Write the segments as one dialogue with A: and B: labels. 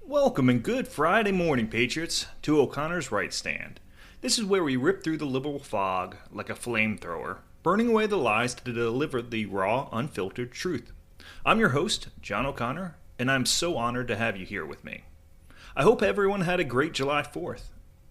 A: Welcome and good Friday morning, Patriots, to O'Connor's Right Stand. This is where we rip through the liberal fog like a flamethrower, burning away the lies to deliver the raw, unfiltered truth. I'm your host, John O'Connor, and I'm so honored to have you here with me. I hope everyone had a great July 4th.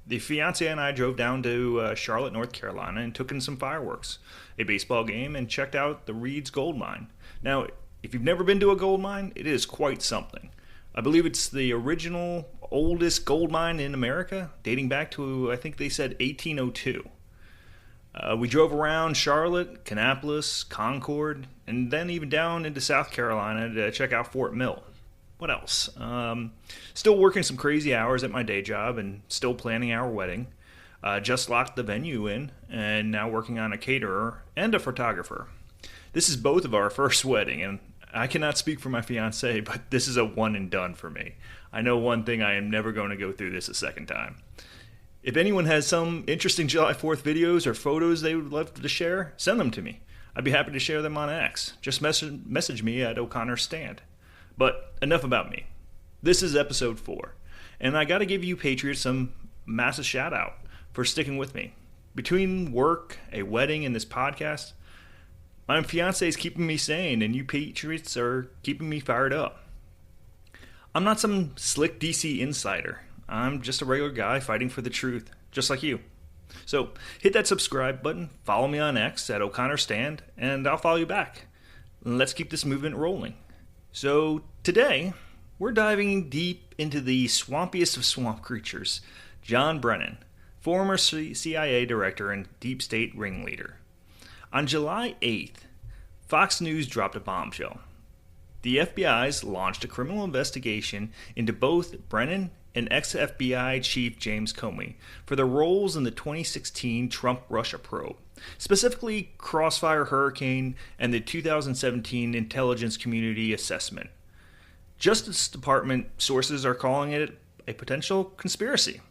A: The fiancé and I drove down to Charlotte, North Carolina and took in some fireworks, a baseball game, and checked out the Reed's gold mine. Now, if you've never been to a gold mine, it is quite something. I believe it's the original, oldest gold mine in America, dating back to, I think they said 1802. We drove around Charlotte, Kannapolis, Concord, and then even down into South Carolina to check out Fort Mill. What else? Still working some crazy hours at my day job and still planning our wedding. Just locked the venue in and now working on a caterer and a photographer. This is both of our first wedding, and I cannot speak for my fiancée, but this is a one and done for me. I know one thing, I am never going to go through this a second time. If anyone has some interesting July 4th videos or photos they would love to share, send them to me. I'd be happy to share them on X. Just message me at O'Connor's Stand. But enough about me. This is episode 4, and I gotta give you Patriots some massive shout out for sticking with me. Between work, a wedding, and this podcast, my fiancé is keeping me sane, and you Patriots are keeping me fired up. I'm not some slick DC insider. I'm just a regular guy fighting for the truth, just like you. So hit that subscribe button, follow me on X at O'Connor's Stand, and I'll follow you back. Let's keep this movement rolling. So today, we're diving deep into the swampiest of swamp creatures, John Brennan, former CIA director and deep state ringleader. On July 8th, Fox News dropped a bombshell. The FBI's launched a criminal investigation into both Brennan and ex-FBI Chief James Comey for their roles in the 2016 Trump-Russia probe, specifically Crossfire Hurricane and the 2017 Intelligence Community Assessment. Justice Department sources are calling it a potential conspiracy,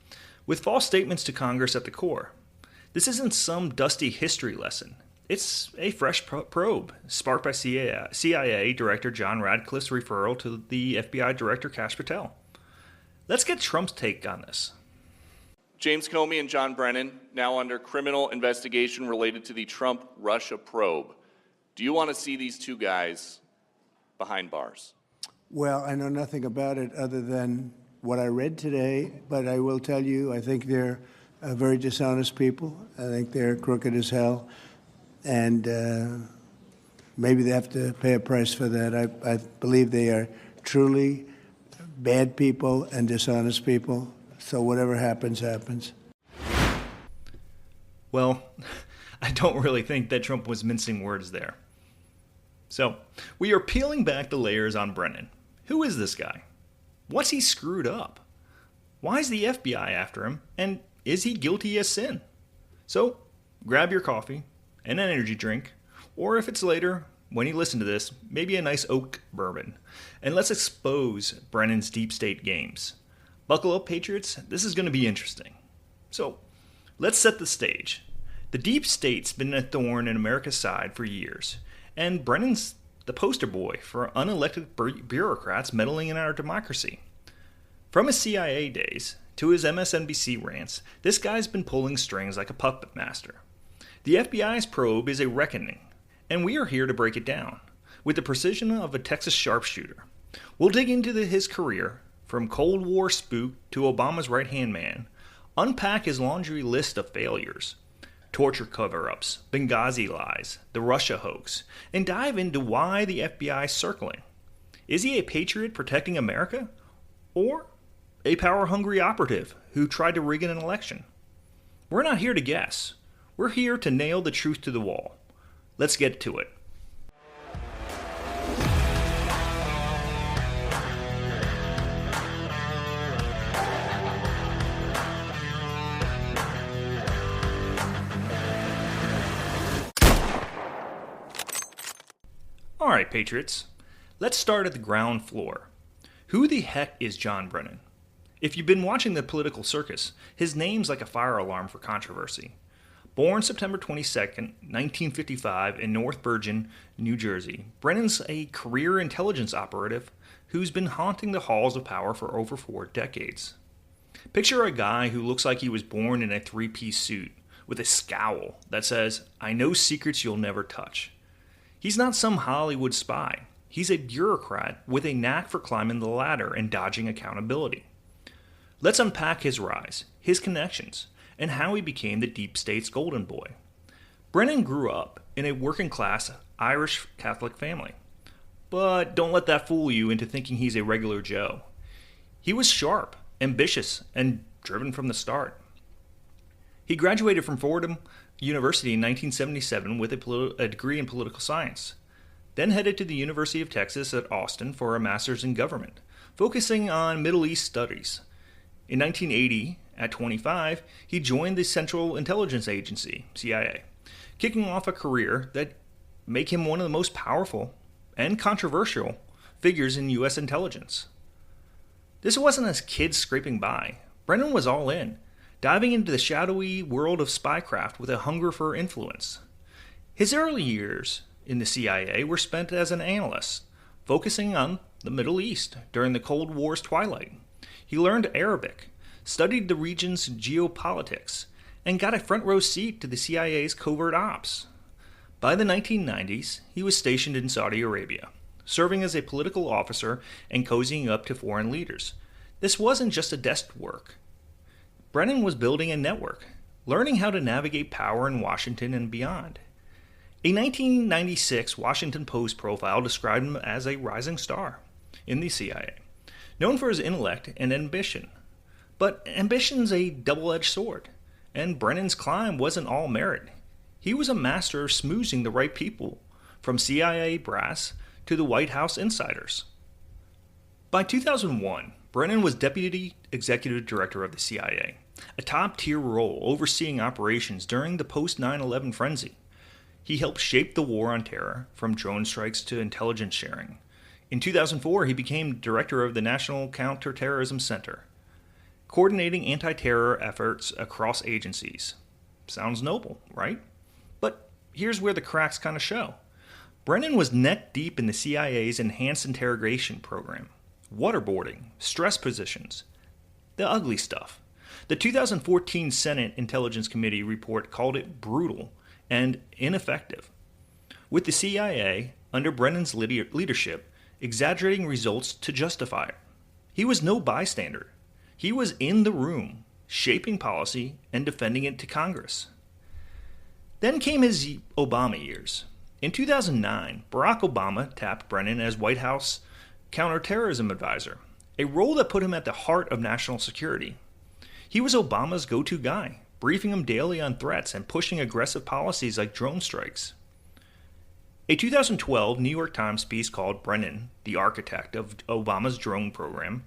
A: with false statements to Congress at the core. This isn't some dusty history lesson. It's a fresh probe, sparked by CIA Director John Radcliffe's referral to the FBI Director Kash Patel. Let's get Trump's take on this.
B: James Comey and John Brennan, now under criminal investigation related to the Trump-Russia probe. Do you want to see these two guys behind bars?
C: Well, I know nothing about it other than what I read today, but I will tell you, I think they're very dishonest people. I think they're crooked as hell. And maybe they have to pay a price for that. I believe they are truly bad people and dishonest people. So whatever happens, happens.
A: Well, I don't really think that Trump was mincing words there. So, we are peeling back the layers on Brennan. Who is this guy? What's he screwed up? Why is the FBI after him? And is he guilty as sin? So, grab your coffee, an energy drink, or if it's later, when you listen to this, maybe a nice oak bourbon, and let's expose Brennan's deep state games. Buckle up, Patriots, this is going to be interesting. So, let's set the stage. The deep state's been a thorn in America's side for years, and Brennan's the poster boy for unelected bureaucrats meddling in our democracy. From his CIA days to his MSNBC rants, this guy's been pulling strings like a puppet master. The FBI's probe is a reckoning, and we are here to break it down with the precision of a Texas sharpshooter. We'll dig into his career, from Cold War spook to Obama's right-hand man, unpack his laundry list of failures, torture cover-ups, Benghazi lies, the Russia hoax, and dive into why the FBI is circling. Is he a patriot protecting America, or a power-hungry operative who tried to rig an election? We're not here to guess. We're here to nail the truth to the wall. Let's get to it. All right, Patriots. Let's start at the ground floor. Who the heck is John Brennan? If you've been watching the political circus, his name's like a fire alarm for controversy. Born September 22, 1955 in North Bergen, New Jersey, Brennan's a career intelligence operative who's been haunting the halls of power for over 4 decades. Picture a guy who looks like he was born in a 3-piece suit, with a scowl that says, "I know secrets you'll never touch." He's not some Hollywood spy. He's a bureaucrat with a knack for climbing the ladder and dodging accountability. Let's unpack his rise, his connections, and how he became the deep state's golden boy. Brennan grew up in a working-class Irish Catholic family. But don't let that fool you into thinking he's a regular Joe. He was sharp, ambitious, and driven from the start. He graduated from Fordham University in 1977 with a degree in political science, then headed to the University of Texas at Austin for a master's in government, focusing on Middle East studies. In 1980, at 25, he joined the Central Intelligence Agency, CIA, kicking off a career that made him one of the most powerful and controversial figures in U.S. intelligence. This wasn't a kid scraping by. Brennan was all in, diving into the shadowy world of spycraft with a hunger for influence. His early years in the CIA were spent as an analyst, focusing on the Middle East during the Cold War's twilight. He learned Arabic, studied the region's geopolitics, and got a front-row seat to the CIA's covert ops. By the 1990s, he was stationed in Saudi Arabia, serving as a political officer and cozying up to foreign leaders. This wasn't just a desk work. Brennan was building a network, learning how to navigate power in Washington and beyond. A 1996 Washington Post profile described him as a rising star in the CIA, known for his intellect and ambition. But ambition's a double-edged sword, and Brennan's climb wasn't all merit. He was a master of smoozing the right people, from CIA brass to the White House insiders. By 2001, Brennan was Deputy Executive Director of the CIA, a top-tier role overseeing operations during the post-9/11 frenzy. He helped shape the war on terror, from drone strikes to intelligence sharing. In 2004, he became Director of the National Counterterrorism Center, coordinating anti-terror efforts across agencies. Sounds noble, right? But here's where the cracks kind of show. Brennan was neck deep in the CIA's enhanced interrogation program, waterboarding, stress positions, the ugly stuff. The 2014 Senate Intelligence Committee report called it brutal and ineffective, with the CIA, under Brennan's leadership, exaggerating results to justify it. He was no bystander. He was in the room, shaping policy and defending it to Congress. Then came his Obama years. In 2009, Barack Obama tapped Brennan as White House counterterrorism advisor, a role that put him at the heart of national security. He was Obama's go-to guy, briefing him daily on threats and pushing aggressive policies like drone strikes. A 2012 New York Times piece called Brennan, the architect of Obama's drone program,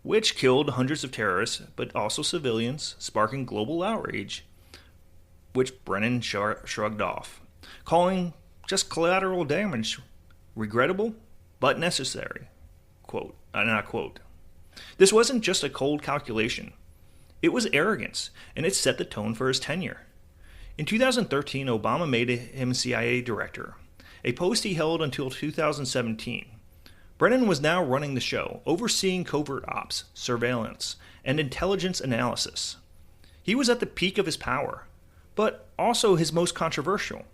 A: which killed hundreds of terrorists, but also civilians, sparking global outrage, which Brennan shrugged off, calling just collateral damage regrettable, but necessary. Quote, and I quote, "This wasn't just a cold calculation. It was arrogance, and it set the tone for his tenure." In 2013, Obama made him CIA director, a post he held until 2017. Brennan was now running the show, overseeing covert ops, surveillance, and intelligence analysis. He was at the peak of his power, but also his most controversial.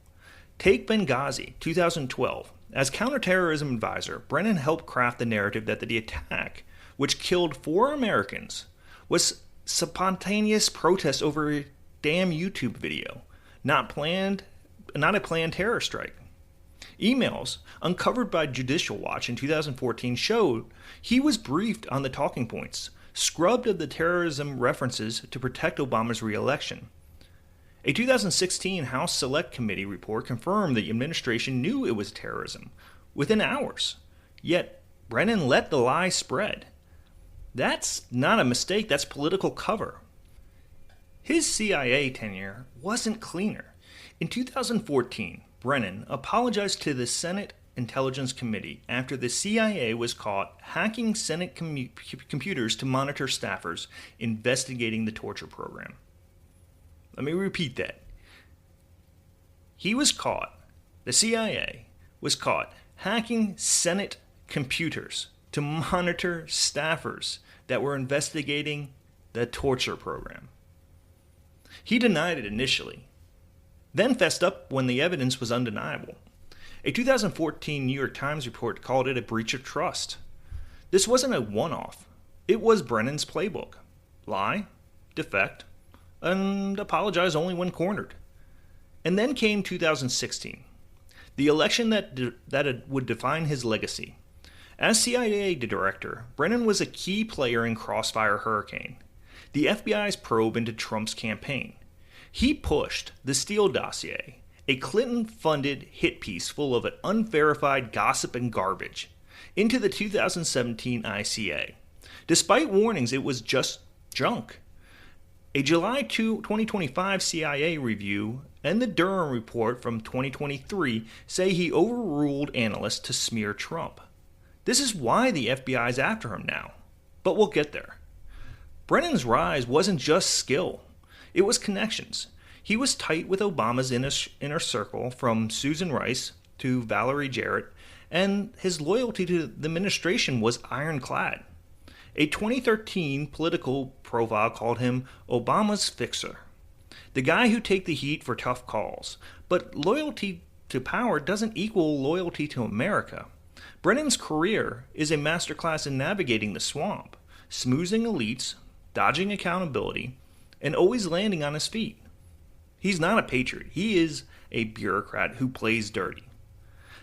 A: Take Benghazi, 2012. As counterterrorism advisor, Brennan helped craft the narrative that the attack, which killed 4 Americans, was spontaneous protest over a damn YouTube video, not a planned terror strike. Emails uncovered by Judicial Watch in 2014 showed he was briefed on the talking points, scrubbed of the terrorism references to protect Obama's re-election. A 2016 House Select Committee report confirmed the administration knew it was terrorism within hours, yet Brennan let the lie spread. That's not a mistake, that's political cover. His CIA tenure wasn't cleaner. In 2014, Brennan apologized to the Senate Intelligence Committee after the CIA was caught hacking Senate computers to monitor staffers investigating the torture program. Let me repeat that. The CIA was caught hacking Senate computers to monitor staffers that were investigating the torture program. He denied it initially, then fessed up when the evidence was undeniable. A 2014 New York Times report called it a breach of trust. This wasn't a one-off. It was Brennan's playbook. Lie, defect, and apologize only when cornered. And then came 2016, the election that would define his legacy. As CIA director, Brennan was a key player in Crossfire Hurricane, the FBI's probe into Trump's campaign. He pushed the Steele dossier, a Clinton-funded hit piece full of unverified gossip and garbage, into the 2017 ICA. Despite warnings it was just junk. A July 2025 CIA review and the Durham report from 2023 say he overruled analysts to smear Trump. This is why the FBI is after him now. But we'll get there. Brennan's rise wasn't just skill. It was connections. He was tight with Obama's inner circle, from Susan Rice to Valerie Jarrett, and his loyalty to the administration was ironclad. A 2013 Political profile called him Obama's fixer, the guy who take the heat for tough calls. But loyalty to power doesn't equal loyalty to America. Brennan's career is a masterclass in navigating the swamp, smoozing elites, dodging accountability, and always landing on his feet. He's not a patriot. He is a bureaucrat who plays dirty.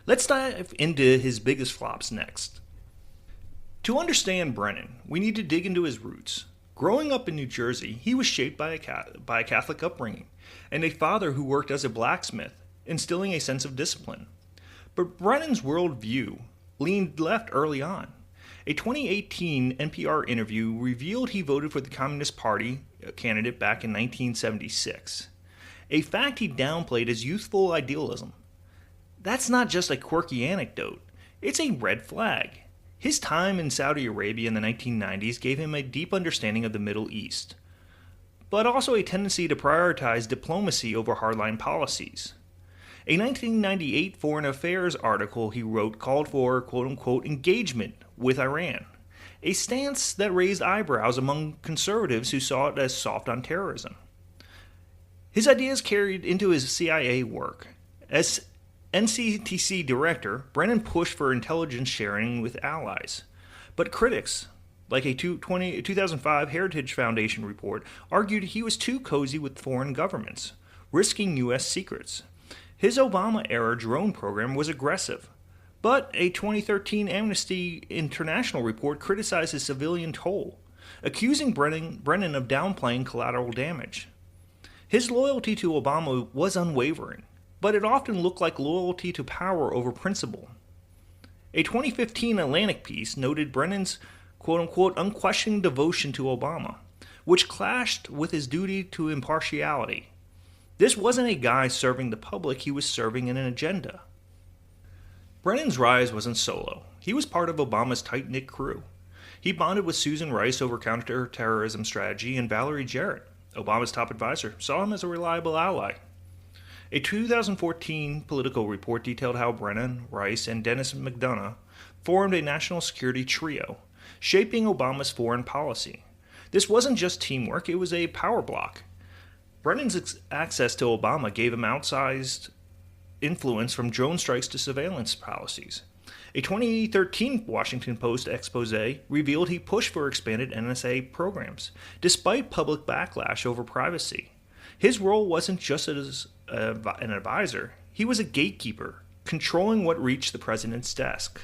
A: Let's dive into his biggest flops next. To understand Brennan, we need to dig into his roots. Growing up in New Jersey, he was shaped by a Catholic upbringing and a father who worked as a blacksmith, instilling a sense of discipline. But Brennan's worldview leaned left early on. A 2018 NPR interview revealed he voted for the Communist Party candidate back in 1976, a fact he downplayed as youthful idealism. That's not just a quirky anecdote, it's a red flag. His time in Saudi Arabia in the 1990s gave him a deep understanding of the Middle East, but also a tendency to prioritize diplomacy over hardline policies. A 1998 Foreign Affairs article he wrote called for, quote-unquote, engagement with Iran, a stance that raised eyebrows among conservatives who saw it as soft on terrorism. His ideas carried into his CIA work. As NCTC director, Brennan pushed for intelligence sharing with allies. But critics, like a 2005 Heritage Foundation report, argued he was too cozy with foreign governments, risking U.S. secrets. His Obama-era drone program was aggressive, but a 2013 Amnesty International report criticized his civilian toll, accusing Brennan of downplaying collateral damage. His loyalty to Obama was unwavering, but it often looked like loyalty to power over principle. A 2015 Atlantic piece noted Brennan's quote-unquote unquestioning devotion to Obama, which clashed with his duty to impartiality. This wasn't a guy serving the public, he was serving an agenda. Brennan's rise wasn't solo. He was part of Obama's tight-knit crew. He bonded with Susan Rice over counterterrorism strategy, and Valerie Jarrett, Obama's top advisor, saw him as a reliable ally. A 2014 Political report detailed how Brennan, Rice, and Dennis McDonough formed a national security trio, shaping Obama's foreign policy. This wasn't just teamwork, it was a power block. Brennan's access to Obama gave him outsized influence, from drone strikes to surveillance policies. A 2013 Washington Post expose revealed he pushed for expanded NSA programs, despite public backlash over privacy. His role wasn't just as an advisor, he was a gatekeeper, controlling what reached the president's desk.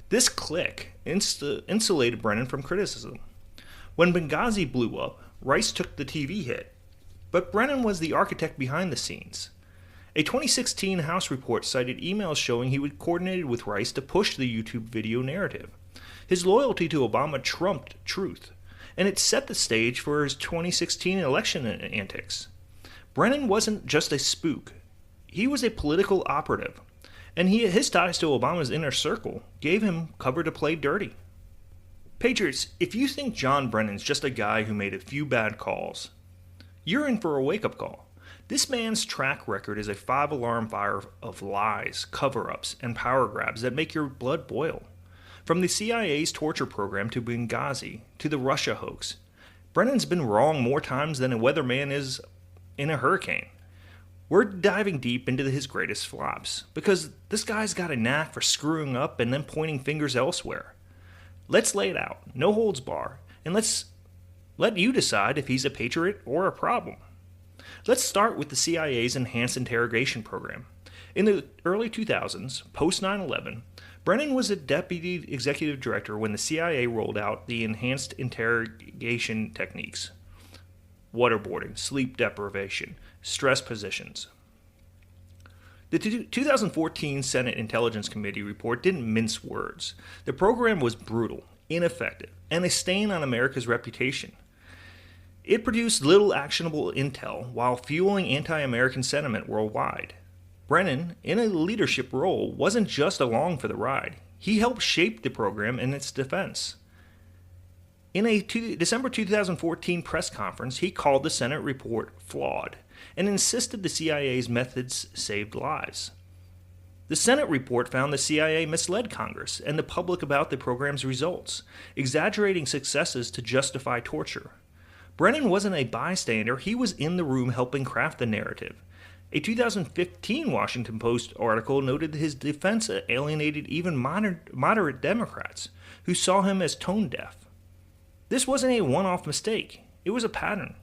A: This clique insulated Brennan from criticism. When Benghazi blew up, Rice took the TV hit, but Brennan was the architect behind the scenes. A 2016 House report cited emails showing he would coordinated with Rice to push the YouTube video narrative. His loyalty to Obama trumped truth, and it set the stage for his 2016 election antics. Brennan wasn't just a spook. He was a political operative, and his ties to Obama's inner circle gave him cover to play dirty. Patriots, if you think John Brennan's just a guy who made a few bad calls, you're in for a wake-up call. This man's track record is a 5-alarm fire of lies, cover-ups, and power grabs that make your blood boil. From the CIA's torture program to Benghazi to the Russia hoax, Brennan's been wrong more times than a weatherman is in a hurricane. We're diving deep into his greatest flops, because this guy's got a knack for screwing up and then pointing fingers elsewhere. Let's lay it out, no holds bar, and let's let you decide if he's a patriot or a problem. Let's start with the CIA's enhanced interrogation program. In the early 2000s, post 9/11, Brennan was a deputy executive director when the CIA rolled out the enhanced interrogation techniques: waterboarding, sleep deprivation, stress positions. The 2014 Senate Intelligence Committee report didn't mince words. The program was brutal, ineffective, and a stain on America's reputation. It produced little actionable intel while fueling anti-American sentiment worldwide. Brennan, in a leadership role, wasn't just along for the ride. He helped shape the program and its defense. In a December 2014 press conference, he called the Senate report flawed and insisted the CIA's methods saved lives. The Senate report found the CIA misled Congress and the public about the program's results, exaggerating successes to justify torture. Brennan wasn't a bystander, he was in the room helping craft the narrative. A 2015 Washington Post article noted his defense alienated even moderate Democrats, who saw him as tone-deaf. This wasn't a one-off mistake, it was a pattern.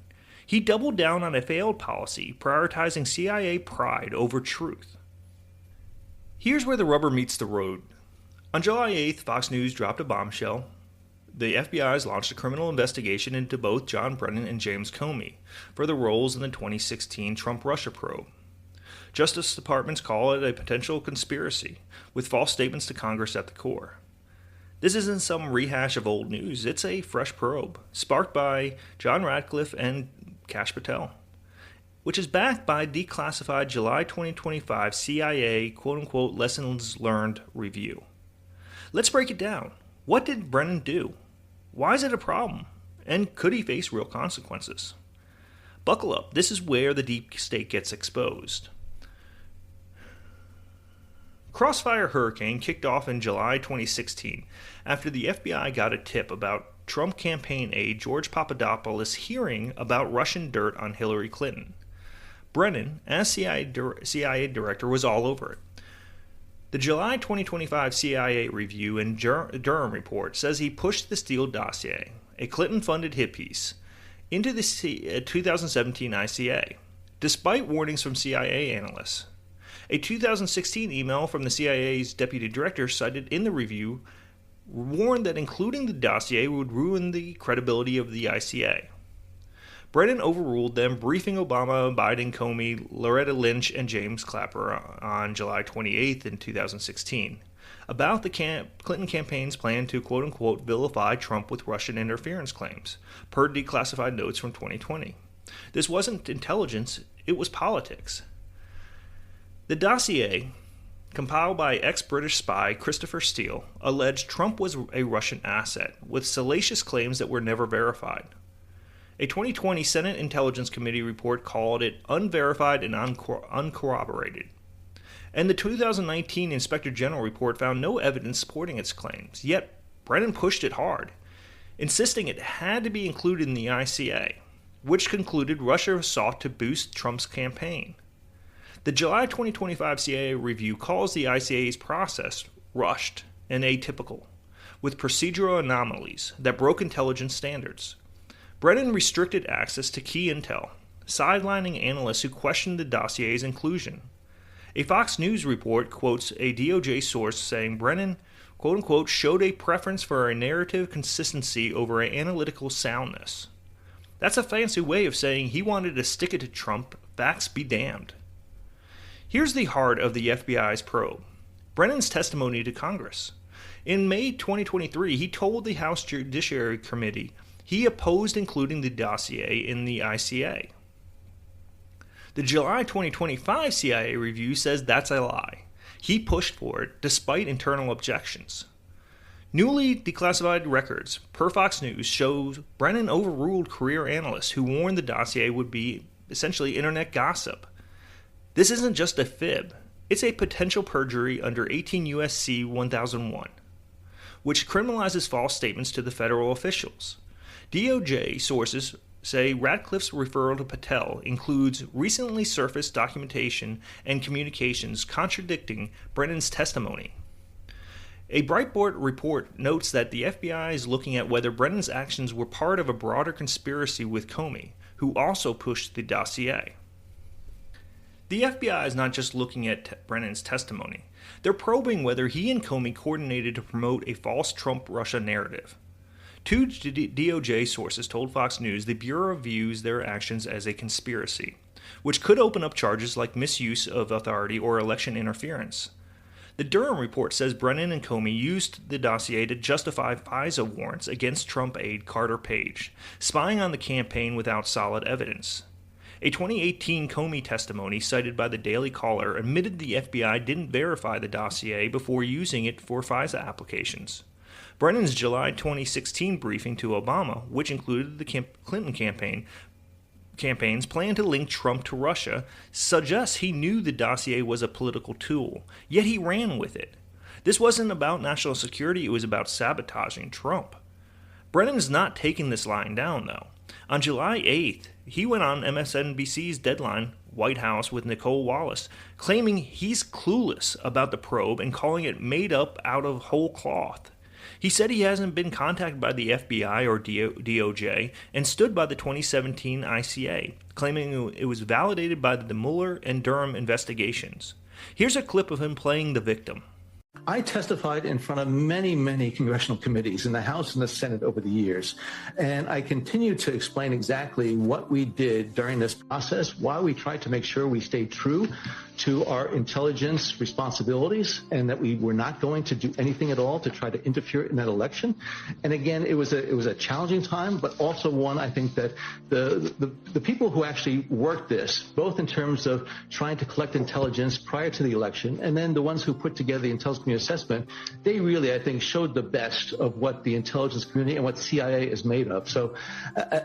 A: He doubled down on a failed policy, prioritizing CIA pride over truth. Here's where the rubber meets the road. On July 8th, Fox News dropped a bombshell. The FBI's launched a criminal investigation into both John Brennan and James Comey for their roles in the 2016 Trump-Russia probe. Justice Departments call it a potential conspiracy, with false statements to Congress at the core. This isn't some rehash of old news, it's a fresh probe, sparked by John Radcliffe and Kash Patel, which is backed by declassified July 2025 CIA quote-unquote lessons learned review. Let's break it down. What did Brennan do? Why is it a problem? And could he face real consequences? Buckle up, this is where the deep state gets exposed. Crossfire Hurricane kicked off in July 2016 after the FBI got a tip about Trump campaign aide George Papadopoulos hearing about Russian dirt on Hillary Clinton. Brennan, as CIA director, was all over it. The July 2025 CIA review and Durham report says he pushed the Steele dossier, a Clinton-funded hit piece, into the 2017 ICA, despite warnings from CIA analysts. A 2016 email from the CIA's deputy director cited in the review warned that including the dossier would ruin the credibility of the ICA. Brennan overruled them, briefing Obama, Biden, Comey, Loretta Lynch, and James Clapper on July 28th in 2016 about the Clinton campaign's plan to quote-unquote vilify Trump with Russian interference claims, per declassified notes from 2020. This wasn't intelligence, it was politics. The dossier, compiled by ex-British spy Christopher Steele, alleged Trump was a Russian asset, with salacious claims that were never verified. A 2020 Senate Intelligence Committee report called it unverified and uncorroborated. And the 2019 Inspector General report found no evidence supporting its claims, yet Brennan pushed it hard, insisting it had to be included in the ICA, which concluded Russia sought to boost Trump's campaign. The July 2025 CIA review calls the ICA's process rushed and atypical, with procedural anomalies that broke intelligence standards. Brennan restricted access to key intel, sidelining analysts who questioned the dossier's inclusion. A Fox News report quotes a DOJ source saying Brennan, quote-unquote, showed a preference for a narrative consistency over analytical soundness. That's a fancy way of saying he wanted to stick it to Trump, facts be damned. Here's the heart of the FBI's probe. Brennan's testimony to Congress. In May 2023, he told the House Judiciary Committee he opposed including the dossier in the ICA. The July 2025 CIA review says that's a lie. He pushed for it despite internal objections. Newly declassified records, per Fox News, shows Brennan overruled career analysts who warned the dossier would be essentially internet gossip. This isn't just a fib, it's a potential perjury under 18 U.S.C. 1001. which criminalizes false statements to the federal officials. DOJ sources say Radcliffe's referral to Patel includes recently surfaced documentation and communications contradicting Brennan's testimony. A Breitbart report notes that the FBI is looking at whether Brennan's actions were part of a broader conspiracy with Comey, who also pushed the dossier. The FBI is not just looking at Brennan's testimony. They're probing whether he and Comey coordinated to promote a false Trump-Russia narrative. Two DOJ sources told Fox News the Bureau views their actions as a conspiracy, which could open up charges like misuse of authority or election interference. The Durham report says Brennan and Comey used the dossier to justify FISA warrants against Trump aide Carter Page, spying on the campaign without solid evidence. A 2018 Comey testimony cited by the Daily Caller admitted the FBI didn't verify the dossier before using it for FISA applications. Brennan's July 2016 briefing to Obama, which included the Clinton campaign's plan to link Trump to Russia, suggests he knew the dossier was a political tool, yet he ran with it. This wasn't about national security, it was about sabotaging Trump. Brennan's not taking this lying down, though. On July 8th, he went on MSNBC's Deadline White House with Nicole Wallace, claiming he's clueless about the probe and calling it made up out of whole cloth. He said he hasn't been contacted by the FBI or DOJ and stood by the 2017 ICA, claiming it was validated by the Mueller and Durham investigations. Here's a clip of him playing the victim.
D: I testified in front of many, many congressional committees in the House and the Senate over the years, and I continue to explain exactly what we did during this process, why we tried to make sure we stayed true to our intelligence responsibilities and that we were not going to do anything at all to try to interfere in that election. And again, it was a challenging time, but also one I think that the people who actually worked this, both in terms of trying to collect intelligence prior to the election and then the ones who put together the intelligence community assessment, they really, I think, showed the best of what the intelligence community and what CIA is made of. So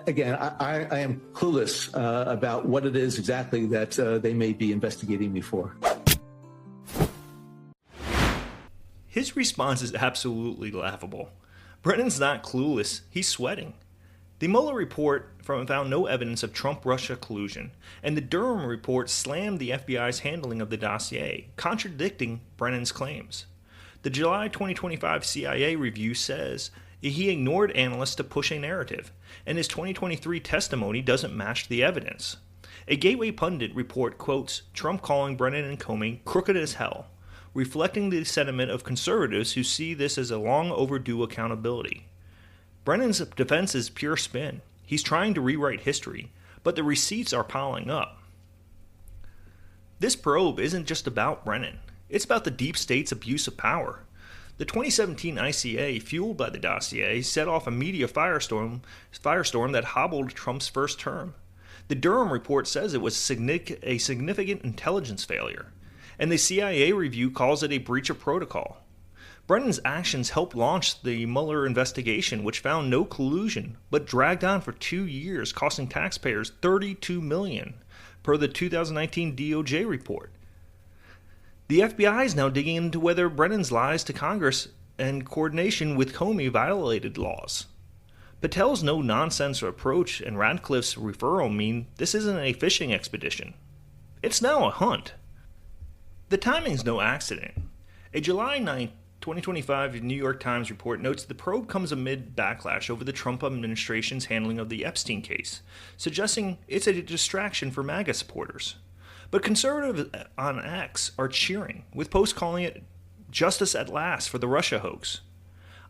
D: again, I am clueless about what it is exactly that they may be investigating me for.
A: His response is absolutely laughable. Brennan's not clueless, he's sweating. The Mueller report found no evidence of Trump-Russia collusion, and the Durham report slammed the FBI's handling of the dossier, contradicting Brennan's claims. The July 2025 CIA review says he ignored analysts to push a narrative, and his 2023 testimony doesn't match the evidence. A Gateway pundit report quotes Trump calling Brennan and Comey crooked as hell, reflecting the sentiment of conservatives who see this as a long overdue accountability. Brennan's defense is pure spin. He's trying to rewrite history, but the receipts are piling up. This probe isn't just about Brennan. It's about the deep state's abuse of power. The 2017 ICA, fueled by the dossier, set off a media firestorm that hobbled Trump's first term. The Durham report says it was a significant intelligence failure, and the CIA review calls it a breach of protocol. Brennan's actions helped launch the Mueller investigation, which found no collusion, but dragged on for 2 years, costing taxpayers $32 million, per the 2019 DOJ report. The FBI is now digging into whether Brennan's lies to Congress and coordination with Comey violated laws. Patel's no-nonsense approach and Radcliffe's referral mean this isn't a fishing expedition. It's now a hunt. The timing's no accident. A July 9, 2025 New York Times report notes the probe comes amid backlash over the Trump administration's handling of the Epstein case, suggesting it's a distraction for MAGA supporters. But conservatives on X are cheering, with posts calling it justice at last for the Russia hoax.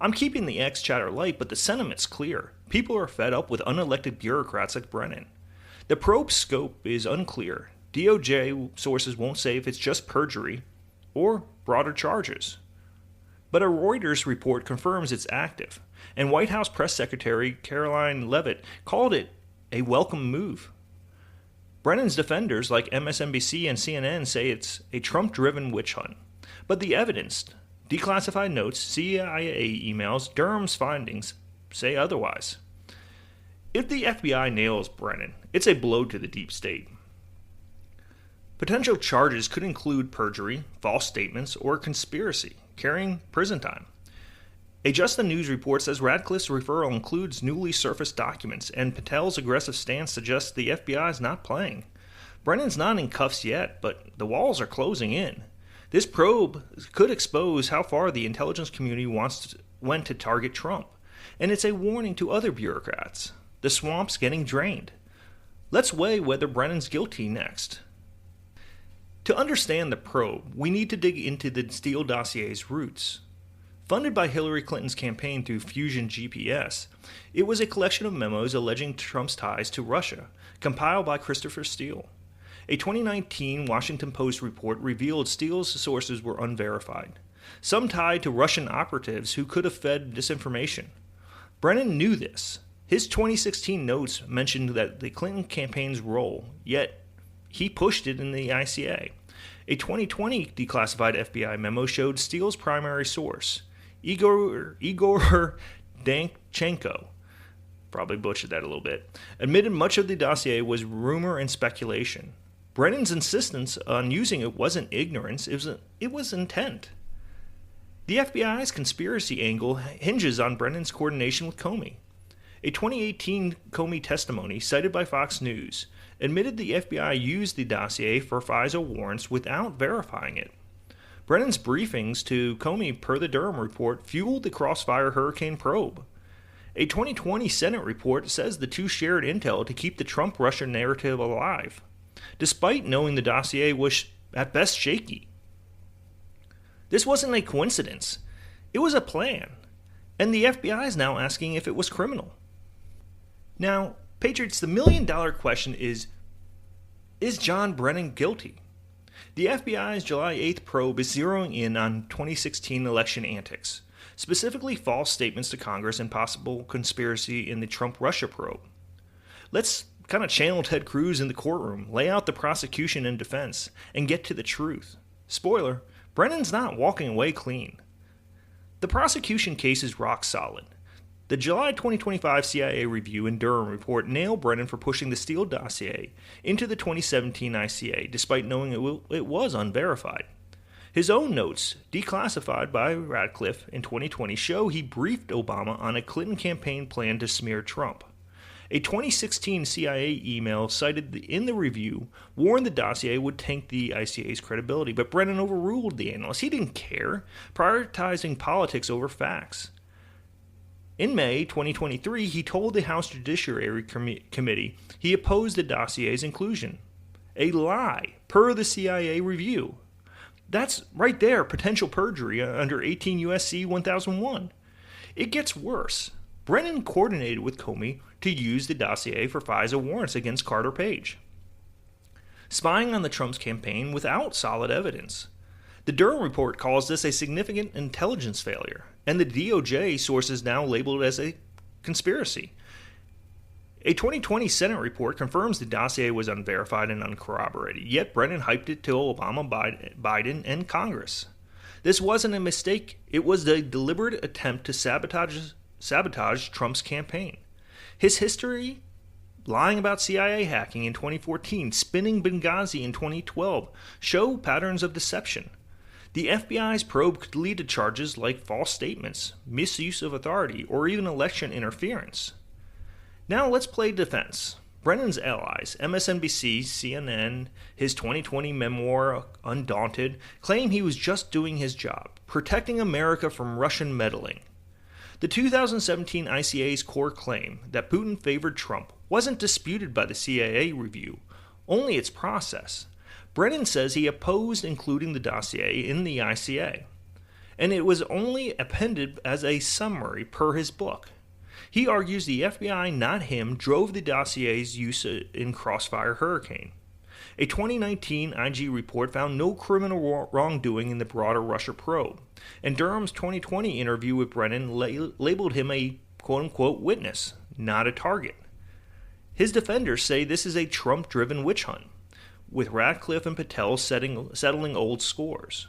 A: I'm keeping the X chatter light, but the sentiment's clear. People are fed up with unelected bureaucrats like Brennan. The probe's scope is unclear. DOJ sources won't say if it's just perjury or broader charges. But a Reuters report confirms it's active, and White House Press Secretary Caroline Leavitt called it a welcome move. Brennan's defenders like MSNBC and CNN say it's a Trump-driven witch hunt, but the evidence, declassified notes, CIA emails, Durham's findings say otherwise. If the FBI nails Brennan, it's a blow to the deep state. Potential charges could include perjury, false statements, or conspiracy, carrying prison time. A Just the News report says Radcliffe's referral includes newly surfaced documents, and Patel's aggressive stance suggests the FBI is not playing. Brennan's not in cuffs yet, but the walls are closing in. This probe could expose how far the intelligence community went to target Trump, and it's a warning to other bureaucrats. The swamp's getting drained. Let's weigh whether Brennan's guilty next. To understand the probe, we need to dig into the Steele dossier's roots. Funded by Hillary Clinton's campaign through Fusion GPS, it was a collection of memos alleging Trump's ties to Russia, compiled by Christopher Steele. A 2019 Washington Post report revealed Steele's sources were unverified, some tied to Russian operatives who could have fed disinformation. Brennan knew this. His 2016 notes mentioned that the Clinton campaign's role, yet he pushed it in the ICA. A 2020 declassified FBI memo showed Steele's primary source, Igor Danchenko, probably butchered that a little bit, admitted much of the dossier was rumor and speculation. Brennan's insistence on using it wasn't ignorance, it was intent. The FBI's conspiracy angle hinges on Brennan's coordination with Comey. A 2018 Comey testimony cited by Fox News admitted the FBI used the dossier for FISA warrants without verifying it. Brennan's briefings to Comey per the Durham report fueled the Crossfire Hurricane probe. A 2020 Senate report says the two shared intel to keep the Trump-Russia narrative alive, despite knowing the dossier was at best shaky. This wasn't a coincidence. It was a plan, and the FBI is now asking if it was criminal. Now, Patriots, the million-dollar question is John Brennan guilty? The FBI's July 8th probe is zeroing in on 2016 election antics, specifically false statements to Congress and possible conspiracy in the Trump-Russia probe. Let's kind of channel Ted Cruz in the courtroom, lay out the prosecution and defense, and get to the truth. Spoiler, Brennan's not walking away clean. The prosecution case is rock solid. The July 2025 CIA review and Durham report nailed Brennan for pushing the Steele dossier into the 2017 ICA, despite knowing it was unverified. His own notes, declassified by Radcliffe in 2020, show he briefed Obama on a Clinton campaign plan to smear Trump. A 2016 CIA email cited in the review warned the dossier would tank the ICA's credibility, but Brennan overruled the analyst. He didn't care, prioritizing politics over facts. In May 2023, he told the House Judiciary Committee he opposed the dossier's inclusion. A lie, per the CIA review. That's right there, potential perjury under 18 U.S.C. 1001. It gets worse. Brennan coordinated with Comey to use the dossier for FISA warrants against Carter Page, spying on the Trump's campaign without solid evidence. The Durham report calls this a significant intelligence failure, and the DOJ sources now labeled as a conspiracy. A 2020 Senate report confirms the dossier was unverified and uncorroborated, yet Brennan hyped it to Obama, Biden, and Congress. This wasn't a mistake. It was a deliberate attempt to sabotage Trump's campaign. His history, lying about CIA hacking in 2014, spinning Benghazi in 2012, show patterns of deception. The FBI's probe could lead to charges like false statements, misuse of authority, or even election interference. Now let's play defense. Brennan's allies, MSNBC, CNN, his 2020 memoir, Undaunted, claim he was just doing his job, protecting America from Russian meddling. The 2017 ICA's core claim that Putin favored Trump wasn't disputed by the CIA review, only its process. Brennan says he opposed including the dossier in the ICA, and it was only appended as a summary per his book. He argues the FBI, not him, drove the dossier's use in Crossfire Hurricane. A 2019 IG report found no criminal wrongdoing in the broader Russia probe, and Durham's 2020 interview with Brennan labeled him a quote-unquote witness, not a target. His defenders say this is a Trump-driven witch hunt, with Radcliffe and Patel settling old scores.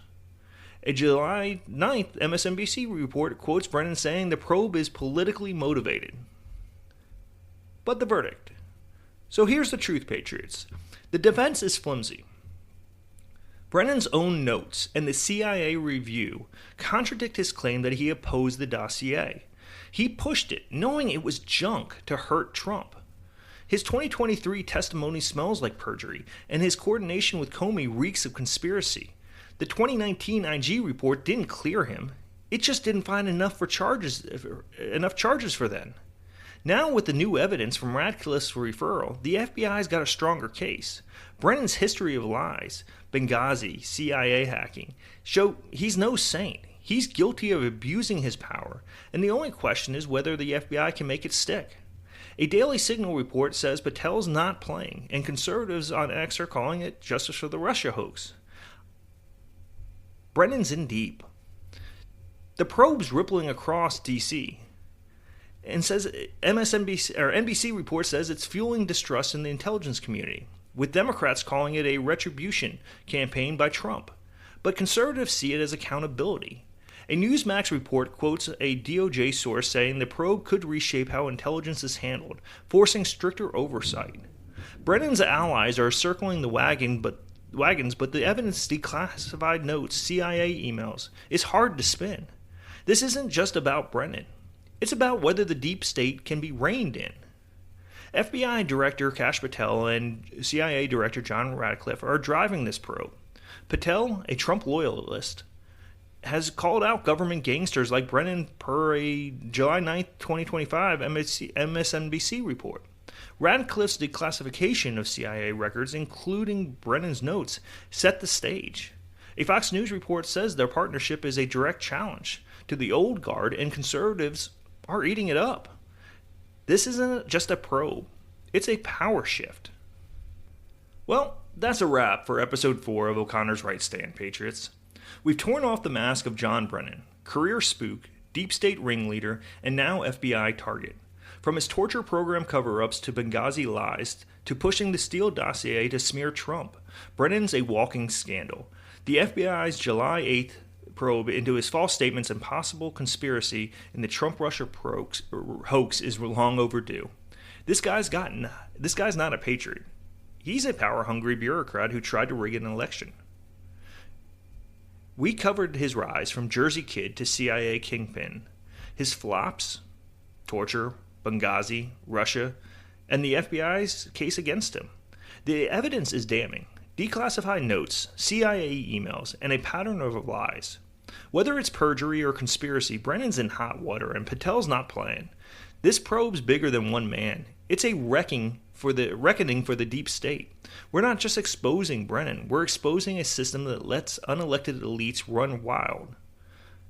A: A July 9th MSNBC report quotes Brennan saying the probe is politically motivated. But the verdict. So here's the truth, Patriots. The defense is flimsy. Brennan's own notes and the CIA review contradict his claim that he opposed the dossier. He pushed it, knowing it was junk to hurt Trump. His 2023 testimony smells like perjury, and his coordination with Comey reeks of conspiracy. The 2019 IG report didn't clear him. It just didn't find enough charges for then. Now, with the new evidence from Radcliffe's referral, the FBI's got a stronger case. Brennan's history of lies, Benghazi, CIA hacking, show he's no saint. He's guilty of abusing his power, and the only question is whether the FBI can make it stick. A Daily Signal report says Patel's not playing, and conservatives on X are calling it justice for the Russia hoax. Brennan's in deep. The probe's rippling across D.C., and says NBC report says it's fueling distrust in the intelligence community, with Democrats calling it a retribution campaign by Trump. But conservatives see it as accountability. A Newsmax report quotes a DOJ source saying the probe could reshape how intelligence is handled, forcing stricter oversight. Brennan's allies are circling the wagons, but the evidence declassified notes, CIA emails, is hard to spin. This isn't just about Brennan. It's about whether the deep state can be reined in. FBI Director Kash Patel and CIA Director John Radcliffe are driving this probe. Patel, a Trump loyalist, has called out government gangsters like Brennan per a July 9, 2025 MSNBC report. Radcliffe's declassification of CIA records, including Brennan's notes, set the stage. A Fox News report says their partnership is a direct challenge to the old guard, and conservatives are eating it up. This isn't just a probe, it's a power shift. Well, that's a wrap for episode 4 of O'Connor's Right Stand, Patriots. We've torn off the mask of John Brennan, career spook, deep state ringleader, and now FBI target. From his torture program cover-ups to Benghazi lies to pushing the Steele dossier to smear Trump, Brennan's a walking scandal. The FBI's July 8th probe into his false statements and possible conspiracy in the Trump-Russia hoax is long overdue. This guy's not a patriot. He's a power-hungry bureaucrat who tried to rig an election. We covered his rise from Jersey Kid to CIA kingpin, his flops, torture, Benghazi, Russia, and the FBI's case against him. The evidence is damning. Declassified notes, CIA emails, and a pattern of lies. Whether it's perjury or conspiracy, Brennan's in hot water and Patel's not playing. This probe's bigger than one man. It's a reckoning for the deep state. We're not just exposing Brennan, we're exposing a system that lets unelected elites run wild.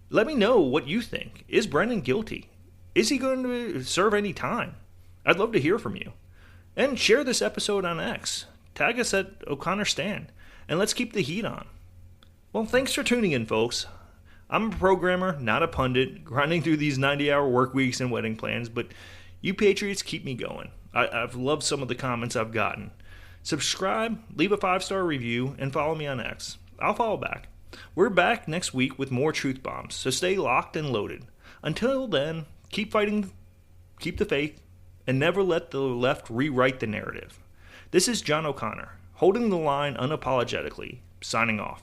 A: Let me know what you think. Is Brennan guilty? Is he going to serve any time? I'd love to hear from you. And share this episode on X. Tag us at O'Connor Stan, and let's keep the heat on. Well, thanks for tuning in, folks. I'm a programmer, not a pundit, grinding through these 90-hour work weeks and wedding plans, but you Patriots keep me going. I've loved some of the comments I've gotten. Subscribe, leave a 5-star review, and follow me on X. I'll follow back. We're back next week with more truth bombs, so stay locked and loaded. Until then, keep fighting, keep the faith, and never let the left rewrite the narrative. This is John O'Connor, holding the line unapologetically, signing off.